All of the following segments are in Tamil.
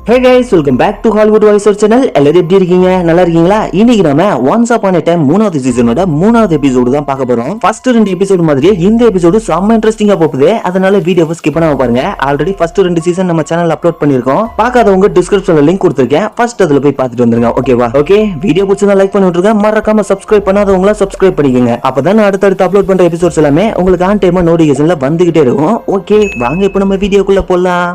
Hey guys, welcome back to Hollywood Voiceover channel. எல்லாரும் எப்படி இருக்கீங்க? நல்லா இருக்கீங்களா? இன்னைக்கு நாம Once Upon a Time 3வது சீசனோட 3வது எபிசோடு தான் பார்க்க போறோம். ஃபர்ஸ்ட் 2 எபிசோடு மாதிரியே இந்த எபிசோடு செம்ம இன்ட்ரஸ்டிங்கா போகுது. அதனால வீடியோவை ஸ்கிப் பண்ணாம பாருங்க. ஆல்ரெடி ஃபர்ஸ்ட் 2 சீசன் நம்ம சேனல்ல அப்லோட் பண்ணிருக்கோம். பார்க்காதவங்க டிஸ்கிரிப்ஷன்ல லிங்க் கொடுத்திருக்கேன். ஃபர்ஸ்ட் அதுல போய் பார்த்துட்டு வந்துருங்க. ஓகேவா? ஓகே, வீடியோ பிடிச்சா லைக் பண்ணி விட்டுருங்க. மறக்காம Subscribe பண்ணாதவங்க Subscribe பண்ணிக்கங்க. அப்பதான் அடுத்தடுத்து அப்லோட் பண்ற எபிசோட்ஸ் எல்லாமே உங்களுக்கு ஆன் டைமா நோட்டிஃபிகேஷன்ல வந்துகிட்டே இருக்கும். ஓகே, வாங்க இப்போ நம்ம வீடியோக்குள்ள போலாம்.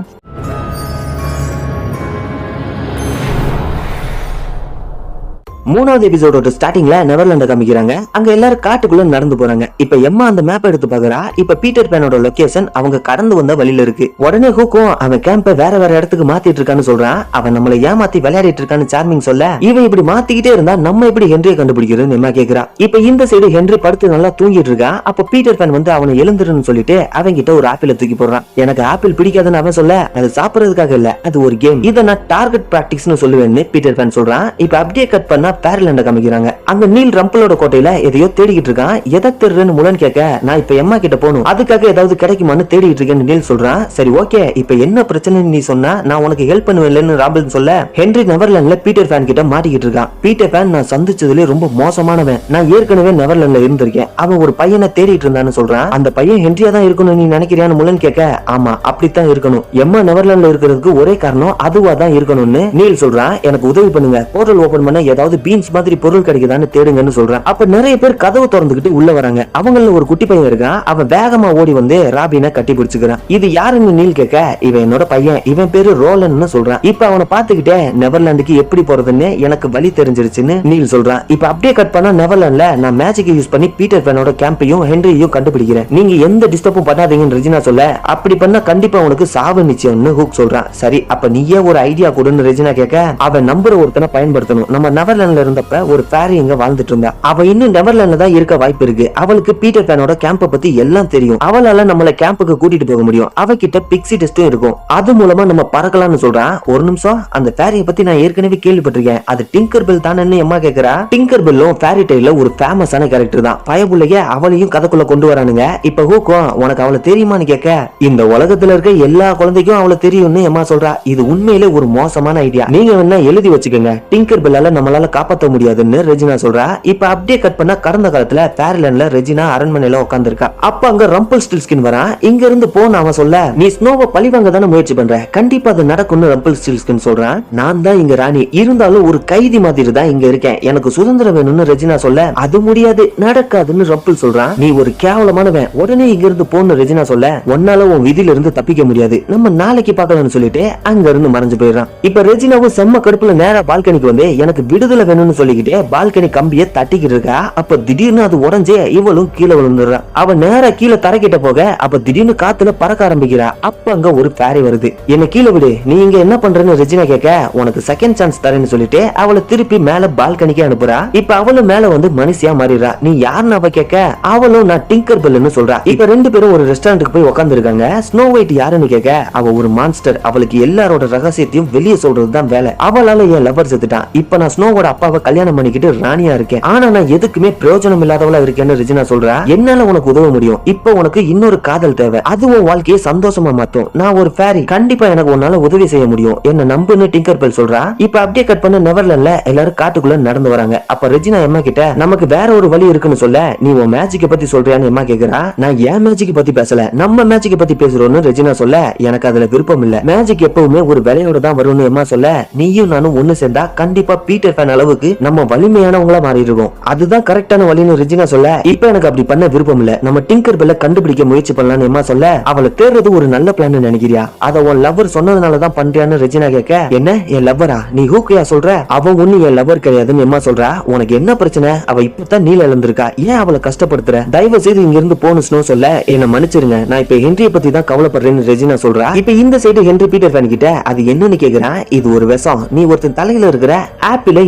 3வது எபிசோடோட ஸ்டார்டிங்ல நெவர்லாண்ட காமிக்கிறாங்க. அங்க எல்லாரும் காட்டுக்குள்ள நடந்து போறாங்க. இப்ப எம்மா அந்த மேப் எடுத்து பாக்குறா. இப்ப பீட்டர் பேனோட லொகேஷன் அவங்க கடந்து வந்த வழியில இருக்கு. உடனே ஹூக்கும் அவன் கேம்ப வேற வேற இடத்துக்கு மாத்திட்டு இருக்கான்னு சொல்றான். அவன் நம்மள ஏமாத்தி விளையாடிட்டு இருக்கான்னு சார்மிங் சொல்ல, இவன் இப்படி மாத்திக்கிட்டே இருந்தா நம்ம எப்படி ஹென்ரியை கண்டுபிடிக்கிறதுன்னு எம்மா கேக்குறா. இப்ப இந்த சைடு ஹென்றி படுத்து நல்லா தூங்கிட்டு இருக்கான். அப்ப பீட்டர் பேன் வந்து அவனை எழுந்துருன்னு சொல்லிட்டு அவங்க கிட்ட ஒரு ஆப்பிள தூக்கி போடுறான். எனக்கு ஆப்பிள் பிடிக்காதுன்னு அவன் சொல்ல, அது சாப்பிடறதுக்காக இல்ல, அது ஒரு கேம், இத நான் டார்கெட் பிராக்டிஸ்னு சொல்லுவேன்னு பீட்டர் பேன் சொல்றான். இப்ப அப்படியே கட் பண்ணா பேரலாண்ட காமிக்கிறாங்க. அங்க நீல் ரம்பிளோட கோட்டையில எதையோ தேடிக்கிட்டு இருக்கான். எதை தேடுறேன்னு முலன் கேட்க, நான் இப்ப எம்மா கிட்ட போகணும், அதுக்காக ஏதாவது கிடைக்குமான்னு தேடிட்டு இருக்கேன்னு நீல் சொல்றான். சரி ஓகே, இப்ப என்ன பிரச்சனைன்னு நீ சொன்னா நான் உனக்கு ஹெல்ப் பண்ணுவேன்னு ராபின் சொல்ல, ஹென்றி நெவர்லாண்ட்ல பீட்டர் பேன் கிட்ட மாட்டிக்கிட்டு இருக்கான். பீட்டர் பேன் நான் சந்திச்சதுல ரொம்ப மோசமானவன், நான் ஏற்கனவே நெவர்லாண்ட்ல இருந்திருக்கேன், அவன் ஒரு பையனை தேடிட்டு இருந்தான்னு சொல்றான். அந்த பையன் ஹென்ரியா தான் இருக்கணும் நீ நினைக்கிறியான்னு முலன் கேட்க, ஆமா அப்படித்தான் இருக்கணும், எம்மா நெவர்லாண்ட்ல இருக்கிறதுக்கு ஒரே காரணம் அதுவா தான் இருக்கணும்னு நீல் சொல்றான். எனக்கு உதவி பண்ணுங்க, போர்ட்டல் ஓபன் பண்ண ஏதாவது பீன்ஸ் மாதிரி பொருள் கிடைக்குதான்னு தேடுங்கன்னு சொல்றான். அப்ப நிறைய பேர் கதவு திறந்துகிட்டு உள்ள வராங்க. அவங்கள ஒரு குட்டி பையன் இருக்கான். அவன் வேகமா ஓடி வந்து ராபினை கட்டி பிடிச்சுக்கிறான். இது யாருன்னு நீல் கேட்க, இவன் என்னோட பையன், இவன் பேரு ரோலன்னு சொல்றான். இப்ப அவனை பாத்துக்கிட்டே நெவர்லாண்டுக்கு எப்படி போறதுன்னு எனக்கு வழி தெரிஞ்சிருச்சுன்னு நீல் சொல்றான். இப்ப அப்படியே கட் பண்ணா நெவர்லாண்ட்ல நான் மேஜிக் யூஸ் பண்ணி பீட்டர் பேனோட கேம்பையும் ஹென்ரியையும் கண்டுபிடிக்கிறேன், நீங்க எந்த டிஸ்டர்பும் பண்ணாதீங்கன்னு ரெஜினா சொல்ல, அப்படி பண்ணா கண்டிப்பா உனக்கு சாவு நிச்சயம்னு ஹூக் சொல்றான். சரி அப்ப நீயே ஒரு ஐடியா கொடுன்னு ரெஜினா கேட்க, அவன் நம்பர் ஒருத்தனை பயன்படுத்தணும், நம்ம நெவர்லாண்ட்ல இருந்தப்ப ஒரு ஃபேரி இங்க வாழ்ந்துட்டு இருந்தா, அவ இன்னும் நெவர்லாண்ட்ல தான் இருக்க வாய்ப்பு இருக்கு, அவளுக்கு பீட்டர் பேனோட கேம்ப பத்தி எல்லாம் தெரியும், அவளால நம்மள கேம்புக்கு கூட்டிட்டு போக முடியும், அவகிட்ட பிக்ஸி டெஸ்டும் இருக்கும், அது மூலமா நம்ம பறக்கலாம்னு சொல்றான். ஒரு நிமிஷம், அந்த ஃபேரியை பத்தி நான் ஏற்கனவே கேள்விப்பட்டிருக்கேன், அது டிங்கர் பெல் தானேன்னு எம்மா கேக்குறா. டிங்கர் பெல்லும் ஃபேரி டெய்ல ஒரு ஃபேமஸான கேரக்டர் தான், பயபுள்ளைய அவளையும் கதைக்குள்ள கொண்டு வரானுங்க. இப்ப ஹூக்கும் உனக்கு அவளை தெரியுமான்னு கேட்க, இந்த உலகத்துல இருக்க எல்லா குழந்தைக்கும் அவளை தெரியும்னு எம்மா சொல்றா. இது உண்மையிலே ஒரு மோசமான ஐடியா, நீங்க வேணா எழுதி வச்சுக்கோங்க, டிங்கர் பெல்லால நம்மளால காப்பாற்ற முடியாதுன்னு ரெஜினா சொல்றா. இப்ப அப்படியே கட் பண்ணா கடந்த காலத்துல பேரலாண்ட்ல ரெஜினா அரண்மனையில உட்கார்ந்திருக்கா. அப்ப அங்க ரம்பிள் ஸ்டில்ஸ்கின் வரான். இங்க இருந்து போன அவன் சொல்ல, நீ ஸ்னோவை பழிவாங்க தானே முயற்சி பண்ற, கண்டிப்பா அது நடக்கும்னு ரம்பிள் ஸ்டில்ஸ்கின் சொல்றான். நான் தான் இங்க ராணி, இருந்தாலும் ஒரு கைதி மாதிரி தான் இங்க இருக்கேன், எனக்கு சுதந்திரம் வேணும்னு ரெஜினா சொல்ல, அது முடியாது நடக்காதுன்னு ரம்பிள் சொல்றான். நீ ஒரு கேவலமானவன், உடனே இங்க இருந்து போன்னு ரெஜினா சொல்ல, ஒன்னால உன் விதியில இருந்து தப்பிக்க முடியாது, நம்ம நாளைக்கு பார்க்கலாம்னு சொல்லிட்டு அங்க இருந்து மறைஞ்சு போயிடுறான். இப்ப ரெஜினாவும் செம்ம கடுப்புல நேரா பால்கனிக்கு வந்து எனக்கு விடுதலை வேணும்னு சொல்லிக்கிட்டே பால்கனி கம்பிய தட்டிக்கிட்டு இருக்கா. அப்ப திடீர்னு அது உடஞ்சே இவளும் கீழே விழுந்துடுறா. அவ நேரா கீழே தரைக்கிட்ட போக, அப்ப திடீர்னு காத்துல பறக்க ஆரம்பிக்கிறா. அப்ப அங்க ஒரு ஃபேரி வருது. என்ன கீழே விடு, நீ இங்க என்ன பண்றன்னு ரெஜினா கேட்க, உனக்கு செகண்ட் சான்ஸ் தரேன்னு சொல்லிட்டு அவளை திருப்பி மேல பால்கனிக்கு அனுப்புறா. இப்ப அவளும் மேல வந்து மனுஷியா மாறிடுறா. நீ யாருன்னு அவ கேட்க, அவளும் நான் டிங்கர் பெல்லுன்னு சொல்றா. இப்ப ரெண்டு பேரும் ஒரு ரெஸ்டாரண்ட்டுக்கு போய் உட்கார்ந்து இருக்காங்க. ஸ்னோ ஒயிட் யாருன்னு கேட்க, அவ ஒரு மான்ஸ்டர், அவளுக்கு எல்லாரோட ரகசியத்தையும் வெளியே சொல்றதுதான் வேலை, அவளால என் லவர் செத்துட்டான், இப்ப நான் ஸ்னோவோட அப்பாவை கல்யாணம் பண்ணிக்கிட்டு ராணியா இருக்கேன், ஆனா நான் எதுக்குமே பிரயோஜனம் இல்லாதவளா இருக்கேன்னு ரெஜினா சொல்றா. என்னால உனக்கு உதவ முடியும், இப்ப உனக்கு இன்னொரு காதல் தேவை, அது உன் வாழ்க்கையை சந்தோஷமா மாத்தும், நான் ஒரு ஃபேரி, கண்டிப்பா எனக்கு உன்னால உதவி செய்ய முடியும், என்ன நம்புன்னு டிங்கர் பெல் சொல்றா. இப்ப அப்படியே கட் பண்ண நெவர்லாண்ட்ல எல்லாரும் காட்டுக்குள்ள நடந்து வராங்க. அப்ப ரெஜினா எம்மா கிட்ட, நமக்கு வேற ஒரு வழி இருக்குன்னு சொல்ல, நீ உன் மேஜிக்க பத்தி சொல்றியான்னு எம்மா கேக்குறா. நான் ஏன் மேஜிக் பத்தி பேசல, நம்ம மேஜிக் பத்தி பேசுறோம்னு ரெஜினா சொல்ல, எனக்கு அதுல விருப்பம் இல்ல, மேஜிக் எப்பவுமே ஒரு விலையோட தான் வரும்னு எம்மா சொல்ல, நீயும் நானும் ஒண்ணு சேர்ந்தா கண்டிப்பா பீட்டர் பேன் அளவுக்கு நம்ம வலிமையானவங்களா மாறி இருக்கும், அதுதான் கரெக்டான வழின்னு ரெஜினா சொல்ல, இப்ப எனக்கு அப்படி பண்ண விருப்பம் இல்ல, நம்ம டிங்கர் பெல்ல கண்டுபிடிக்க முயற்சி பண்ணலாம்னு எம்மா சொல்ல, அவளை தேடுறது ஒரு நல்ல பிளான் நினைக்கிறியா, அத உன் லவர் சொன்னதுனாலதான் பண்றியான்னு ரெஜினா கேட்க, என்ன என் லவ்வரா, நீ ஹூக்கையா சொல்ற, அவ ஒண்ணு என் லவர் கிடையாதுன்னு எம்மா சொல்றா. உனக்கு என்ன பிரச்சனை, அவ இப்பதான் நீல இழந்திருக்கா, ஏன் அவளை கஷ்டப்படுத்துற, தயவு செய்து இங்க இருந்து போன்னு ஸ்னோ சொல்ல, என்ன மன்னிச்சிருங்க, நான் இப்ப ஹென்ரிய பத்தி தான் கவலைப்படுறேன்னு ரெஜினா சொல்றா. இப்ப இந்த சைடு ஹென்றி பீட்டர் பேன் கிட்ட, அது என்னன்னு கேக்குறான். இது ஒரு விஷம், நீ ஒருத்தன் தலையில இருக்கிற ஆப்பிள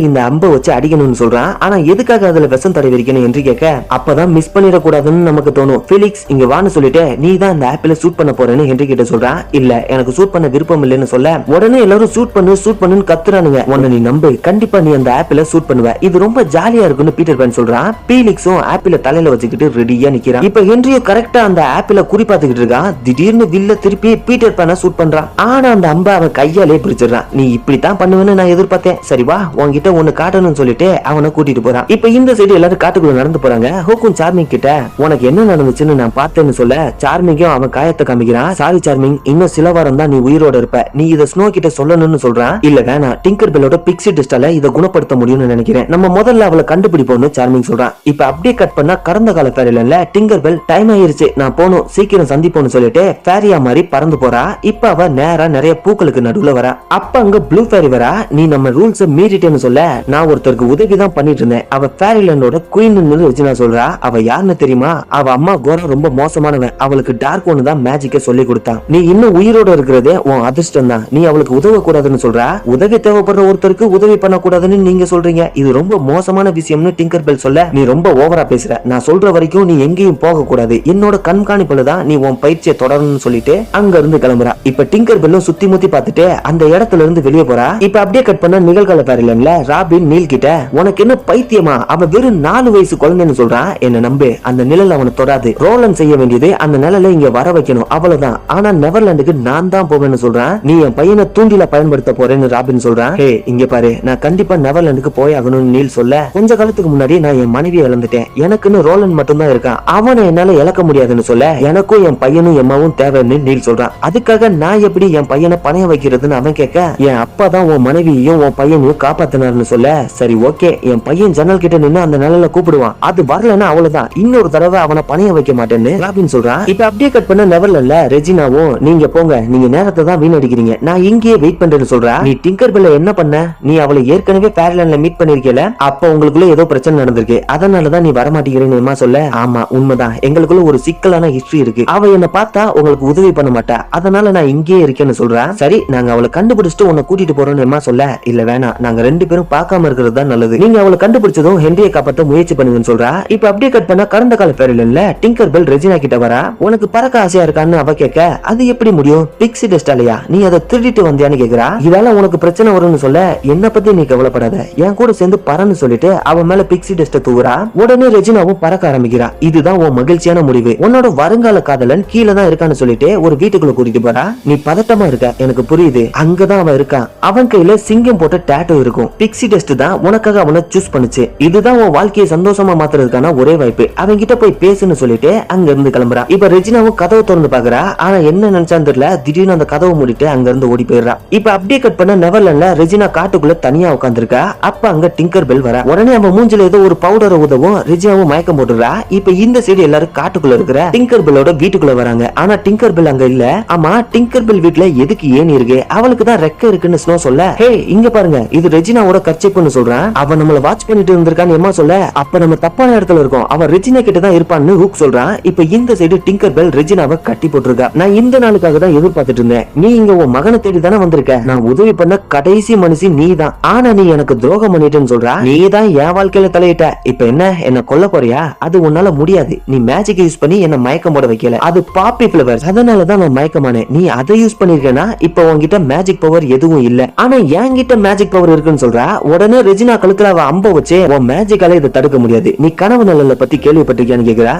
இந்த அம்ப வச்சு அடிக்கணும்னு சொல்றான். சொல்றான். ஆனா எதுக்காக அதுல விஷம் தடவி இருக்கணும் என்று கேட்க அப்பதான் மிஸ் பண்ணிட கூடாதுன்னு நமக்கு தோணும். பிலிக்ஸ் இங்க வான்னு சொல்லிட்டு நீ தான் இந்த ஆப்பிள ஷூட் பண்ண போறேன்னு ஹென்றி கிட்ட சொல்றான். இல்ல எனக்கு ஷூட் பண்ண விருப்பம் இல்லைன்னு சொல்ல உடனே எல்லாரும் ஷூட் பண்ணுன்னு கத்துறானுங்க. உன்னை நீ நம்பு, கண்டிப்பா நீ அந்த ஆப்பிள ஷூட் பண்ணுவ, இது ரொம்ப ஜாலியா இருக்குன்னு பீட்டர் பேன் சொல்றான். பீலிக்ஸும் ஆப்பிள தலையில வச்சுக்கிட்டு ரெடியா நிக்கிறான். இப்ப ஹென்ரியும் கரெக்டா அந்த ஆப்பிள குறி பார்த்துக்கிட்டு இருக்கான். திடீர்னு வில்ல திருப்பி பீட்டர் பேனை ஷூட் பண்றான். ஆனா அந்த அம்பை அவன் கையாலே பிடிச்சிடறான். நீ இப்படித்தான் பண்ணுவேன்னு நான் எதிர்பார்த்தேன், சரி வா உன்கிட்ட ஒண்ணு காட்டணும்னு சொல்லிட்டு அவனை கூட்டிட்டு போறான். இப்ப இந்த சைடு எல்லாரும் காட்டுக்குள்ள நடந்து போறாங்க. ஹோக்கும் சார்மிங் கிட்ட உனக்கு என்ன நடந்துச்சுன்னு நான் பார்த்தேன்னு சொல்ல சார்மிங்கும் அவன் காயத்தை காமிக்கிறான். சாரி சார்மிங், இன்னும் சில வாரம் தான் நீ உயிரோட இருப்ப, நீ இத ஸ்னோ கிட்ட சொல்லணும்னு சொல்றான். இல்ல வேணாம், டிங்கர் பெல்லோட பிக்ஸி டெஸ்டால இத குணப்படுத்த முடியும்னு நினைக்கிறேன், நம்ம முதல்ல அவளை கண்டுபிடிப்போம்னு சார்மிங் சொல்றான். இப்ப அப்படியே கட் பண்ணா கடந்த கால ஃபேரில டிங்கர் பெல் டைம் ஆயிருச்சு நான் போகணும், சீக்கிரம் சந்திப்போம்னு சொல்லிட்டு ஃபேரியா மாதிரி பறந்து போறா. இப்ப அவ நேரா நிறைய பூக்களுக்கு நடுவுல வரா. அப்ப அங்க ப்ளூ ஃபேரி வரா. நீ நம்ம ரூல்ஸ் மீறிட்டேன்னு சொல்ல நான் ஒருத்தருக்கு உதவி தான் பண்ணிட்டு இருந்தேன், அவ ஃபேரிலேண்டோட குயின் ரெஜினா சொல்றா. அவ யாருன்னு தெரியுமா? அவ அம்மா கோரா ரொம்ப மோசமானவன், அவளுக்கு டார்க் ஒன்னு தான் மேஜிக்க சொல்லி கொடுத்தான், நீ இன்னும் உயிரோட இருக்கிறதே உன் அதிர்ஷ்டம் தான், நீ அவளுக்கு உதவ கூடாதுன்னு சொல்றா. உதவி தேவைப்படுற ஒருத்தருக்கு உதவி பண்ண கூடாதுன்னு நீங்க சொல்றீங்க, இது ரொம்ப மோசமான விஷயம்னு டிங்கர் பெல் சொல்ல நீ ரொம்ப ஓவரா பேசுற, நான் சொல்ற வரைக்கும் நீ எங்கேயும் போக கூடாது, என்னோட கண்காணிப்புல தான் நீ உன் பயிற்சியை தொடரணும்னு சொல்லிட்டு அங்க இருந்து கிளம்புறா. இப்ப டிங்கர் பெல்லும் சுத்தி முத்தி பார்த்துட்டு அந்த இடத்துல இருந்து வெளியே போறா. இப்ப அப்படியே கட் பண்ண நிகழ்கால பேரலன்ல ராபின் நீல் கிட்ட உனக்கு என்ன பைத்தியமா, அவ வெறும் 4 வயசு குழந்தைன்னு சொல்றான், என்ன நம்பு அந்த நிழல் அவனை தொடாது, ரோலன் செய்ய வேண்டியது அந்த நிழலை இங்க வர வைக்கணும் அவ்வளவுதான், ஆனா நெவர்லாண்டுக்கு நான் தான் போவேன்னு சொல்றான். நீ என் பையனை தூண்டில பயன்படுத்த போறேன்னு ராபின் சொல்றான். ஹே இங்க பாரு, நான் கண்டிப்பா நெவர்லாண்டுக்கு போய் ஆகணும்னு நீல் சொல்ல கொஞ்ச காலத்துக்கு முன்னாடி நான் என் மனைவியை இழந்துட்டேன், எனக்குன்னு ரோலன் மட்டும் தான் இருக்கான், அவனை என்னால இழக்க முடியாதுன்னு சொல்ல எனக்கும் என் பையனும் எம்மாவும் தேவைன்னு நீல் சொல்றான். அதுக்காக நான் எப்படி என் பையனை பணைய வைக்கிறதுன்னு அவன் கேட்க என் அப்பா தான் உன் மனைவியையும் உன் பையனையும் காப்பாத்தினார்னு சொல்ல சரி ஓகே, என் பையன் ஜன்னல் கிட்ட நின்னு அந்த நிழல கூப்பிடுவான், அது வரலன்னா அவ்வளவுதான், இன்னொரு தடவை அவனை பணைய வைக்க மாட்டேன்னு ராபின் சொல்றான். இப்ப அப்படியே கட் பண்ண நெவர்லாண்ட்ல ரெஜினாவும் நீங்க போங்க, நீங்க நேரத்தை தான் வீணடிக்கிறீங்க, நான் இங்கேயே வெயிட் பண்றேன்னு சொல்றா. நீ டிங்கர் பெல்ல என்ன பண்ண, நீ அவளை ஏற்கனவே ஃபேர்லாண்ட்ல மீட் பண்ணிருக்கல, அப்ப உங்களுக்குள்ள ஏதோ பிரச்சனை நடந்திருக்கு, அதனாலதான் நீ வரமாட்டேங்கிறேன்னு அம்மா சொல்ல ஆமா உண்மைதான், எங்களுக்குள்ள ஒரு சிக்கலான ஹிஸ்டரி இருக்கு, அவ என்ன பார்த்தா உங்களுக்கு உதவி பண்ண மாட்டா, அதனால நான் இங்கேயே இருக்கேன்னு சொல்றா. சரி நாங்க அவளை கண்டுபிடிச்சிட்டு உன்னை கூட்டிட்டு போறோம்னு அம்மா சொல்ல இல்ல வேணாம், நாங்க 2 பேரும் பார்க்காம இருக்கிறது தான் நல்லது, நீங்க அவளை கண்டுபிடிச்சதும் ஹென்ரியை காப்பாற்ற முயற்சி பண்ணுங்கன்னு சொல்றா. இப்ப அப்படியே கட் பண்ணா கடந்த கால ஃபேரில டிங்கர் பெல் ரெஜினா கிட்ட வரா. உனக்கு பறக்க ஆசையா இருக்கான்னு அவ கேட்க அது எப்படி முடியும், பிக்ஸி டெஸ்டாலயா, நீ அதை திருடிட்டு வந்தியான்னு கேக்குறா. இதால உனக்கு பிரச்சனை வரும்னு சொல்ல என்ன பத்தி நீ கவலைப்படாத, என் கூட சேர்ந்து பறன்னு சொல்லிட்டு அவன் மேல பிக்ஸி டெஸ்ட தூவுறா. உடனே ரெஜினாவும் பறக்க ஆரம்பிக்கிறா. இதுதான் உன் மகிழ்ச்சியான முடிவு, உன்னோட வருங்கால காதலன் கீழே தான் இருக்கான்னு சொல்லிட்டு ஒரு வீட்டுக்குள்ள கூட்டிட்டு போறா. நீ பதட்டமா இருக்க எனக்கு புரியுது, அங்கதான் அவன் இருக்கான், அவன் கையில சிங்கம் போட்ட டாட்டூ இருக்கும், பிக்ஸி டெஸ்ட் தான் உனக்காக அவனை சூஸ் பண்ணுச்சு, இதுதான் உன் வாழ்க்கையை சந்தோஷமா மாத்துறதுக்கான ஒரே வாய்ப்பு, அவங்க கிட்ட போய் பேசுன்னு சொல்லிட்டு அங்க இருந்து கிளம்புறா. இப்ப ரெஜினாவும் கதவை திறந்து பாக்குறா. ஆனா என்ன நினைச்சான்னு தெரியல, திடீர்னு அந்த கதவை மூடிட்டு அங்க இருந்து ஓடி போயிடுறா. இப்ப அப்படியே கட் பண்ண நெவர்லாண்ட்ல ரெஜினா காட்டுக்குள்ள தனியா உட்கார்ந்திருக்கா. அப்ப அங்க டிங்கர் பெல் வரா. உடனே அவன் மூஞ்சில ஏதோ ஒரு பவுடரை உதவும் ரெஜினாவும் மயக்கம் போட்டுறா. இப்ப இந்த சைடு எல்லாரும் காட்டுக்குள்ள இருக்கிற டிங்கர் பெல்லோட வீட்டுக்குள்ள வராங்க. ஆனா டிங்கர் பெல் அங்க இல்ல. ஆமா டிங்கர் பெல் வீட்டுல எதுக்கு ஏணி இருக்கு, அவளுக்கு தான் ரெக்க இருக்குன்னு ஸ்னோ சொல்ல ஹே இங்க பாருங்க இது ரெஜினாவோட கர்ச்சிப்னு சொல்றான். அவன் நம்மள வாட்ச் பண்ணிட்டு இருந்திருக்கான்னு எம்மா சொல்ல அப்ப நம்ம தப்பான இடத்துல இருக்கோம், அவன் ரெஜினா கிட்ட தான் இருப்பான்னு ஹூக் சொல்றான். இப்ப இந்த சைடு டிங்கர் பெல் ரெஜினாவை கட்டி போட்டுருக்கா. நான் இந்த நாளுக்காக தான் எதிர்பார்த்துட்டு இருந்தேன், நீ இங்க உன் மகனை தேடி தானே வந்திருக்க, நான் உதவி பண்ண கடைசி மனுஷி நீ தான், ஆனா நீ எனக்கு துரோகம் பண்ணிட்டேன்னு சொல்றா. நீ தான் என் வாழ்க்கையில தலையிட்ட, இப்ப என்ன கொல்ல போறியா, அது உன்னால முடியாது, நீ மேஜிக் யூஸ் பண்ணி என்ன மயக்கம் போட வைக்கல, அது பாப்பி பிளவர், அதனாலதான் நான் மயக்கமானேன், நீ அதை யூஸ் பண்ணிருக்கேன்னா இப்ப உன்கிட்ட மேஜிக் பவர் எதுவும் இல்ல, ஆனா என்கிட்ட மேஜிக் பவர் இருக்குன்னு சொல்றா. உடனே ரெஜினா கழுத்துல அவ அம்ப வச்சு உன் மேஜிக்கால இதை தடுக்க முடியாது, நீ கனவு நல்ல பத்தி கேள்விப்பட்டிருக்கியான்னு கேக்குறா.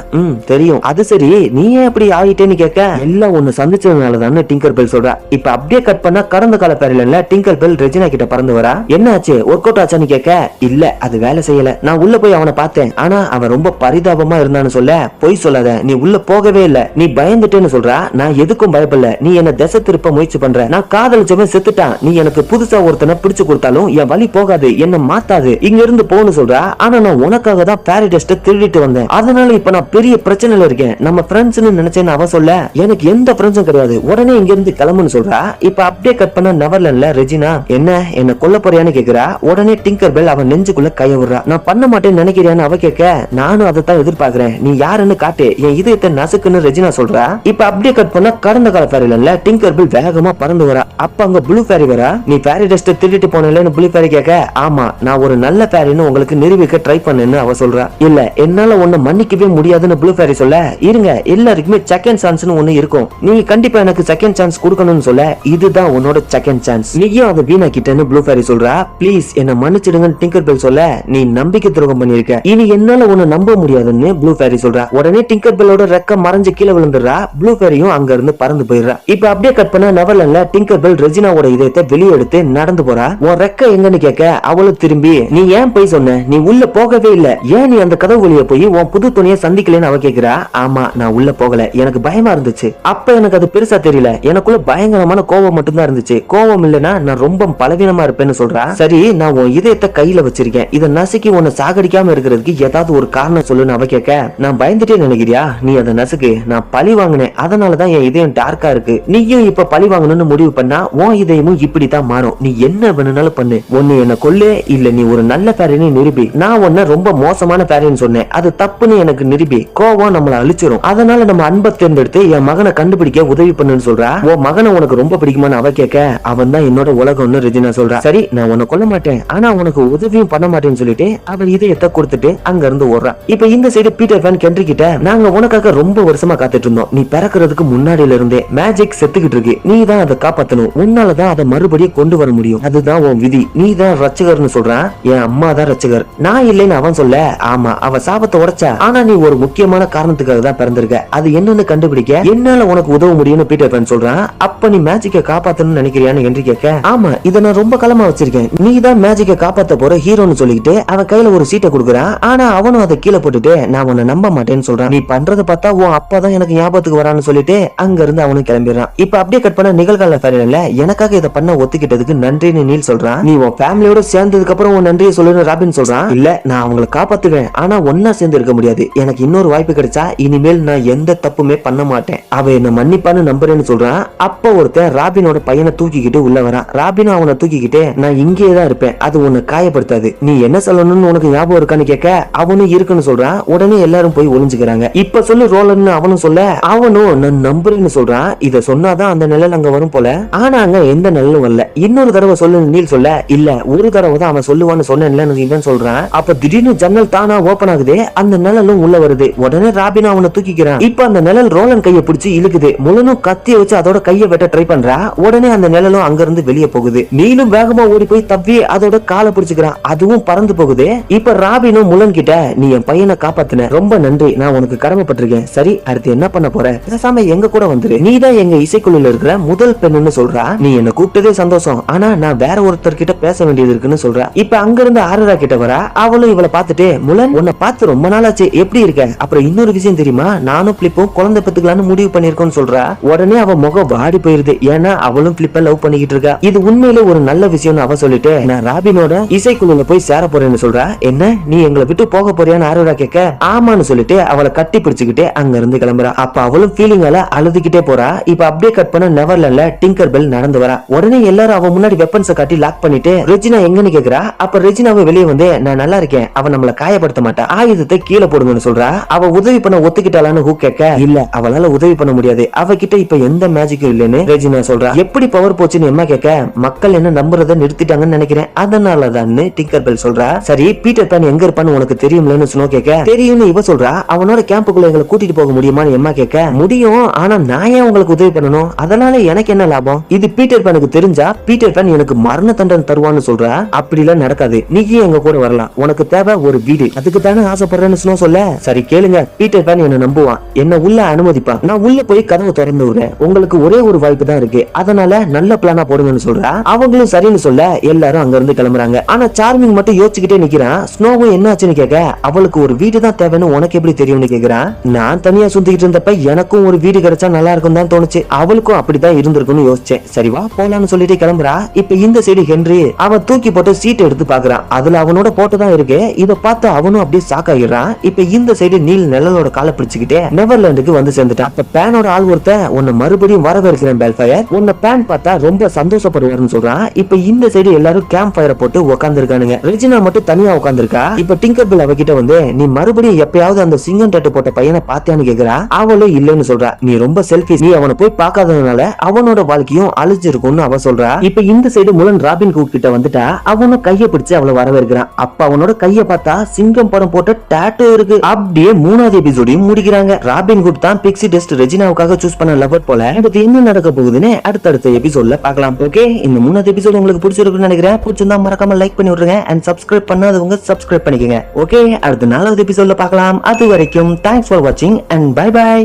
தெரியும், அது சரி நீ ஏன் எப்படி ஆகிட்டேன்னு கேட்க எல்லாம் ஒண்ணு சந்திச்சதுனாலதான் டிங்கர் பெல் சொல்றா. இப்ப அப்படியே கட் பண்ணா கடந்த கால பேரல டிங்கர் பெல் ரெஜினா கிட்ட பறந்து வரா. என்ன ஆச்சு, ஒர்க் அவுட் ஆச்சான்னு கேட்க இல்ல அது வேலை செய்யல, நான் உள்ள போய் அவனை பார்த்தேன், ஆனா அவன் ரொம்ப பரிதாபமா இருந்தான்னு சொல்ல பொய் சொல்லாத, நீ உள்ள போகவே இல்ல, நீ பயந்துட்டேன்னு சொல்றா. நான் எதுக்கும் பயப்படல, நீ என்ன திசை திருப்ப முயற்சி பண்ற, நான் காதலிச்சவன் செத்துட்டான், நீ எனக்கு புதுசா ஒருத்தனை பிடிச்சு கொடுத்தாலும் என் வழி போகாது, என்ன மாத்தாது, இங்க இருந்து போன்னு சொல்றா. ஆனா நான் உனக்காக தான் பேரி டெஸ்ட திருடிட்டு வந்தேன், அதனால இப்ப நான் பெரிய பிரச்சனையில இருக்கேன், நம்ம ஃப்ரெண்ட்ஸ்னு நினைச்சேன்னு அவ சொல்ல எனக்கு எந்த ஃப்ரெண்ட்ஸும் கிடையாது, உடனே இங்க இருந்து கிளம்புன்னு சொல்றா. இப்ப அப்படியே கட் பண்ண நெவர்லாண்ட்ல ரெஜினா என்ன கொல்ல போறியான்னு கேக்குறா. உடனே டிங்கர் பெல் அவன் நெஞ்சுக்குள்ள கைய விடுறா. நான் பண்ண மாட்டேன்னு நினைக்கிறியான்னு அவ கேட்க நானும் அதை தான் எதிர்பார்க்கிறேன், நீ யாருன்னு காட்டு, என் இதயத்தை நசுக்குன்னு ரெஜினா சொல்றா. இப்ப அப்படியே கட் பண்ண கடந்த கால ஃபேரில டிங்கர் பெல் வேகமா பறந்து வரா. அப்ப அங்க ப்ளூ ஃபேரி வரா. நீ ஃபேரி டெஸ்ட் திருடிட்டு போனேன்னு ப்ளூ ஃபேரி கேட்க ஆமா நான் ஒரு நல்ல ஃபேரின்னு உங்களுக்கு நிரூபிக்க ட்ரை பண்ணுன்னு அவ சொல்றா. இல்ல என்னால உன்னை மன்னிக்கவே முடியாதுன்னு ப்ளூ ஃபேரி சொல்ல, இருங்க எல்லாருக்குமே செகண்ட் சான்ஸ்னு ஒண்ணு இருக்கும், நீங்க கண்டிப்பா எனக்கு செகண்ட் சான்ஸ் கொடுக்கணும்னு சொல்ல, இதுதான் உன்னோட செகண்ட் சான்ஸ், நீயும் அதை வீணாக்கிட்டேன்னு ப்ளூ ஃபேரி சொல்றா. ப்ளீஸ் என்ன மன்னிச்சிடுங்கன்னு டிங்கர் பெல் சொல்ல, நீ நம்பிக்கை துரோகம் பண்ணிருக்க, இனி என்னால உன்னை நம்ப முடியாதுன்னு ப்ளூ ஃபேரி சொல்றா. உடனே டிங்கர் பெல்லோட ரெக்க மறைஞ்சு கீழே விழுந்துடுறா. ப்ளூ ஃபேரியும் அங்க இருந்து பறந்து போயிடுறா. இப்ப அப்படியே கட் பண்ண நெவர்லாண்ட்ல டிங்கர் பெல் ரெஜினாவோட இதயத்தை வெளியே எடுத்து நடந்து போறா. உன் ரெக்க எங்கன்னு கேட்க அவளும் திரும்பி, நீ ஏன் போய் சொன்ன, நீ உள்ள போகவே இல்ல, ஏன் நீ அந்த கதவு வழியா போய் உன் புது துணியை சந்திக்கலன்னு அவ கேக்குறா. ஆமா நான் உள்ள போகல, எனக்கு பயமா இருந்துச்சு, அப்ப எனக்கு அது பெருசா தெரியல, எனக்குள்ள பயங்கரமான கோவம் மட்டும் தான் இருந்துச்சு, கோவம் இல்லனா நான் ரொம்ப பலவீனமா இருப்பேன்னு சொல்றா. சரி நான் உன் இதயத்தை கையில வச்சிருக்கேன், இத நசுக்கி உன்னை சாகடிக்காம இருக்கிறதுக்கு ஏதாவது ஒரு காரணம் சொல்லுன்னு அவ கேட்க, நான் பயந்துட்டே நினைக்கிறியா, நீ அதை நசுக்கு, நான் பழி வாங்கினேன் அதனாலதான் என் இதயம் டார்க்கா இருக்கு, நீயும் இப்ப பழி வாங்கணும்னு முடிவு பண்ணா உன் இதயமும் இப்படித்தான் மாறும், நீ என்ன வேணும்னாலும் பண்ணு, ஒன்னு என்ன கொல்லு இல்ல நீ ஒரு நல்ல பேரின்னு நிரூபி, நான் உன்ன ரொம்ப மோசமான பேரின்னு சொன்னேன், அது தப்புன்னு எனக்கு நிரூபி, கோவம் நம்மள அழிச்சிரும், அதனால நம்ம அன்பை தேர்ந்தெடுத்து என் மகனை கண்டுபிடிக்க உதவி பண்ணுன்னு சொல்றா. உன் மகனை உனக்கு ரொம்ப பிடிக்குமான்னு அவ கேட்க, அவன் தான் என்னோட உலகம்னு ரெஜினா சொல்றா. சரி நான் உன்னை கொல்ல மாட்டேன், ஆனா உனக்கு உதவியும் பண்ண மாட்டேன்னு சொல்லிட்டு அவள் இதயத்தை கொடுத்துட்டு அங்க இருந்து ஓடுறா. இப்ப இந்த சைடு பீட்டர் பேன் கென்றி கிட்ட, நாங்க உனக்காக ரொம்ப வருஷமா காத்துட்டு இருந்தோம், நீ பிறக்கிறதுக்கு முன்னாடியில இருந்தே மேஜிக் செத்துக்கிட்டு இருக்கு, நீ தான் அதை காப்பாத்தணும், உன்னாலதான் அதை மறுபடியும் கொண்டு வர முடியும், அதுதான் உன் விதி, நீ தான் ரட்சகர்னு சொல்றான். என் அம்மா தான் ரட்சகர், நான் இல்லைன்னு அவன் சொல்ல, ஆமா அவ சாபத்தை உடைச்சா, ஆனா நீ ஒரு முக்கியமான காரணத்துக்காக தான் பிறந்திருக்க, அது என்னன்னு கண்டுபிடிக்க என்னால உனக்கு உதவ முடியும்னு பீட்டர் பேன் சொல்றான். அப்ப நீ மேஜிக்கை காப்பாத்தணும்னு நினைக்கிறியான்னு என்று கேட்க, ஆமா இதை நான் ரொம்ப காலமா வச்சிருக்கேன், நீ தான் மேஜிக்கை காப்பாத்த போற ஹீரோன்னு சொல்லிக்கிட்டு அவன் கையில ஒரு சீட்டை கொடுக்குறான். ஆனா அவனும் அதை கீழே போட்டுட்டு நான் உன்னை நம்ப மாட்டேன்னு சொல்றான், நீ பண்றதை பார்த்தா உன் அப்பா தான் எனக்கு ஞாபகத்துக்கு வரான்னு சொல்லிட்டு அங்க இருந்து அவனும் கிளம்பிடுறான். இப்ப அப்படியே கட் பண்ண நிகழ்கால ஃபேரில, எனக்காக இதை பண்ண ஒத்துக்கிட்டதுக்கு நன்றின்னு நீல் சொல்றான். நீ உன் ஃபேமிலியோட சேர்ந்ததுக்கு அப்புறம் உன் நன்றியை சொல்லுன்னு ராபின் சொல்றான். இல்ல நான் அவங்களை காப்பாத்துவேன், ஆனா ஒன்னா சேர்ந்து இருக்க முடியாது, எனக்கு இன்னொரு வாய்ப்பு கிடைச்சா இனிமேல் நான் எந்த தப்புமே பண்ண மாட்டேன், அவ என்ன மன்னிப்பான்னு நம்புறேன்னு சொல்றான். அப்ப ஒருத்தன் ராபினோட பையனை தூக்கிக்கிட்டு உள்ள வரான். ராபினும் அவனை தூக்கிக்கிட்டு, நான் இங்கே தான் இருப்பேன், அது உன்னை காயப்படுத்தாது, நீ என்ன சொல்லணும்னு உனக்கு ஞாபகம் இருக்கான்னு கேட்க அவனும் இருக்குன்னு சொல்றான். உடனே எல்லாரும் போய் ஒளிஞ்சுக்கிறாங்க. இப்ப சொல்லு ரோலன்னு அவனும் சொல்ல, அவனும் நான் நம்புறேன்னு சொல்றான். இத சொன்னாதான் அந்த நிழல் அங்க வரும் போல, ஆனா அங்க எந்த நிழலும் வரல. இன்னொரு தடவை சொல்லுன்னு நீல் சொல்ல, இல்ல ஒரு தடவை தான் அவன் சொல்லுவான்னு சொன்னேன்ல இவன் சொல்றான். அப்ப திடீர்னு ஜன்னல் தானா ஓபன் ஆகுது, அந்த நிழலும் உள்ள வருது. உடனே ராபினா அவனை தூக்கிக்கிறான். இப்ப அந்த நிழல் ரோலன் கையை பிடிச்சி இழுக்குது. முழனும் கத்திய வச்சு அதோட கையை வெட்ட ட்ரை பண்றா. உடனே அந்த நிழலும் அங்க இருந்து வெளியே போகுது. நீலும் வேகமா ஓடி போய் தப்பி அதோட காலை பிடிச்சுக்கிறான். அதுவும் பறந்து போகுது. இப்ப ராபினும் முழன் கிட்ட, நீ என் பையனை காப்பாத்தின, ரொம்ப நன்றி, நான் உனக்கு கடமைப்பட்டிருக்கேன், சரி அடுத்து என்ன பண்ண போற, பேசாம எங்க கூட வந்துரு, நீ தான் எங்க இசைக்குழுல இருக்கிற முதல் பெண்ணுன்னு சொல்றா. நீ என்ன கூப்பிட்டதே சந்தோஷம், ஆனா நான் வேற ஒருத்தர் கிட்ட பேச வேண்டியது இருக்குன்னு சொல்றா. இப்ப அங்க இருந்து ஆரரா கிட்ட வரா. அவளும் இவளை பார்த்துட்டு, முழன் உன்னை பார்த்து ரொம்ப நாளாச்சு, எப்படி இருக்க, அப்புறம் இன்னொரு விஷயம் தெரியுமா, நானும் பிளிப்பும் குழந்தை பெத்துக்கலான்னு முடிவு பண்ணிருக்கோம்னு சொல்றா. உடனே அவ முகம் வாடி போயிருது. ஏன்னா அவளும் பிளிப்ப லவ் பண்ணிக்கிட்டு இருக்கா. இது உண்மையிலே ஒரு நல்ல விஷயம்னு அவ சொல்லிட்டு, நான் ராபினோட இசைக்குழுல போய் சேர போறேன்னு சொல்றா. என்ன நீ எங்களை விட்டு போக போறியான்னு ஆரரா கேட்க, ஆமான்னு சொல்லிட்டு அவளை கட்டி பிடிச்சுக்கிட்டே அங்க இருந்து கிளம்புறா. அப்ப அவளும் ஃபீலிங்கால அழுதுகிட்டே போறா. இப்ப அப்படியே கட் பண்ண நெவர்லாண்ட்ல டிங்கர் பெல் நடந்து வரா. உடனே எல்லாரும் அவ முன்னாடி வெப்பன்ஸை காட்டி லாக் பண்ணிட்டு ரெஜினா எங்கன்னு கேக்குறா. அப்ப ரெஜினாவை வெளியே வந்து, நான் நல்லா இருக்கேன், அவ நம்மள காயப்படுத்த மாட்டா, ஆயுதத்தை கீழே போடுங்கன்னு சொல்றா. அவ உதவி பண்ண ஒத்துக்கிட்டாளான்னு ஹூக் கேட்க, இல்ல அவளால உதவி பண்ண முடியாது, அவகிட்ட இப்ப எந்த மேஜிக்கும் இல்லன்னு ரெஜினா சொல்றா. எப்படி பவர் போச்சுன்னு எம்மா கேட்க, மக்கள் என்ன நம்புறத நிறுத்திட்டாங்கன்னு நினைக்கிறேன், அதனாலதான் டிங்கர் பெல் சொல்றா. சரி பீட்டர் பேன் எங்க இருப்பான்னு உனக்கு தெரியும்லன்னு ஸ்னோ கேட்க, தெரியும்னு இவ சொல்றா. அவனோட கேம்புக்குள்ள எங்களை கூட்டிட்டு போக முடியுமான்னு எம்மா கேட்க, முடியும், ஆனா நான் ஏன் உங்களுக்கு உதவி பண்ணணும், அதனால எனக்கு என்ன லாபம், இது பீட்டர் பேனுக்கு தெரிஞ்சா பீட்டர் பேன் எனக்கு மரண தண்டனை தருவான்னு சொல்றா. அப்படி எல்லாம் நடக்காது, நீயும் எங்க கூட வரலாம், உனக்கு தேவை ஒரு வீடு, அதுக்கு தானே ஆசைப்படுறேன்னு ஸ்னோ சொல்ல, சரி கேளுங்க, பீட்டர் பேன் என்ன நம்புவான், என்ன உள்ள அனுமதிப்பான், நான் உள்ள போய் கதவை திறந்து விடுறேன், உங்களுக்கு ஒரே ஒரு வாய்ப்பு தான் இருக்கு, அதனால நல்ல பிளானா போடுங்கன்னு சொல்றா. அவங்களும் சரின்னு சொல்ல எல்லாரும் அங்க இருந்து கிளம்புறாங்க. ஆனா சார்மிங் மட்டும் யோசிச்சுக்கிட்டே நிக்கிறான். ஸ்னோவும் என்ன ஆச்சுன்னு கேட்க, அவளுக்கு ஒரு வீடு தான் தேவைன்னு உனக்கு எப்படி தெரியும்னு கேக்குறான். நான் தனியா சுத்திக்கிட்டு இருந்தப்ப எனக்கும் ஒரு வீடு கிடைச்சா நல்லா இருக்கும் தான் தோணுச்சு, அவளுக்கும் அப்படிதான் இருந்திருக்கும்னு யோசிச்சேன், சரி வா போலான்னு சொல்லிட்டு கிளம்புறா. இப்ப இந்த சைடு ஹென்றி அவன் தூக்கி போட்டு சீட் எடுத்து பாக்குறான். அதுல அவனோட போட்டோ தான் இருக்கு. இத பார்த்து அவனும் அப்படியே ஷாக் ஆகிடுறான். இப்ப இந்த சைடு நீல் நிழலோட காலை பிடிச்சுக்கிட்டே நெவர்லாண்டுக்கு வந்து சேர்ந்துட்டான். அப்ப பேனோட ஆள் ஒருத்த, உன்னை மறுபடியும் வரவேற்கிறேன் பெல்ஃபயர், உன்னை பேன் பார்த்தா ரொம்ப சந்தோஷப்படுவாருன்னு சொல்றான். இப்ப இந்த சைடு எல்லாரும் கேம்ப் ஃபயரை போட்டு உட்கார்ந்து இருக்கானுங்க. ரெஜினா மட்டும் தனியா உட்கார்ந்துருக்கா. இப்ப டிங்கர் பெல் அவகிட்ட வந்து, நீ மறுபடியும் எப்பயாவது அந்த சிங்கம் டட்டு போட்ட பையனை பார்த்தியான்னு கேக்குறா. அவளும் இல்லன்னு சொல்றா. நீ ரொம்ப செல்ஃபிஷ், நீ அவனை போய் பார்க்காததுனால அவனோட வாழ்க்கையும் அழிஞ்சிருக்கும்னு அவ சொல்றா. இப்ப இந்த சைடு முழன் ராபின் கூப் கிட்ட வந்துட்டா. அவனும் கையை பிடிச்சு அவளை வரவேற்கிறான். அப்ப அவனோட கைய பார்த்தா சிங்கம் படம் போட்ட டாட்டூ இருக்கு. அப்படியே 3வது எபிசோடையும் முடிக்கிறாங்க. ராபின் ஹுட் தான் பிக்ஸி டஸ்ட் ரெஜினாவுக்காக சூஸ் பண்ண லவர் போல. அடுத்து என்ன நடக்க போகுதுன்னு அடுத்தடுத்த எபிசோட்ல பார்க்கலாம். ஓகே, இந்த 3வது எபிசோட் உங்களுக்கு பிடிச்சிருக்குன்னு நினைக்கிறேன். பிடிச்சிருந்தா மறக்காம லைக் பண்ணி விட்டுருங்க. அண்ட் சப்ஸ்கிரைப் பண்ணாதவங்க சப்ஸ்கிரைப் பண்ணிக்கங்க. ஓகே, அடுத்த 4வது எபிசோட்ல பார்க்கலாம். அது வரைக்கும் தேங்க்ஸ் ஃபார் வாட்சிங் அண்ட் பை பை.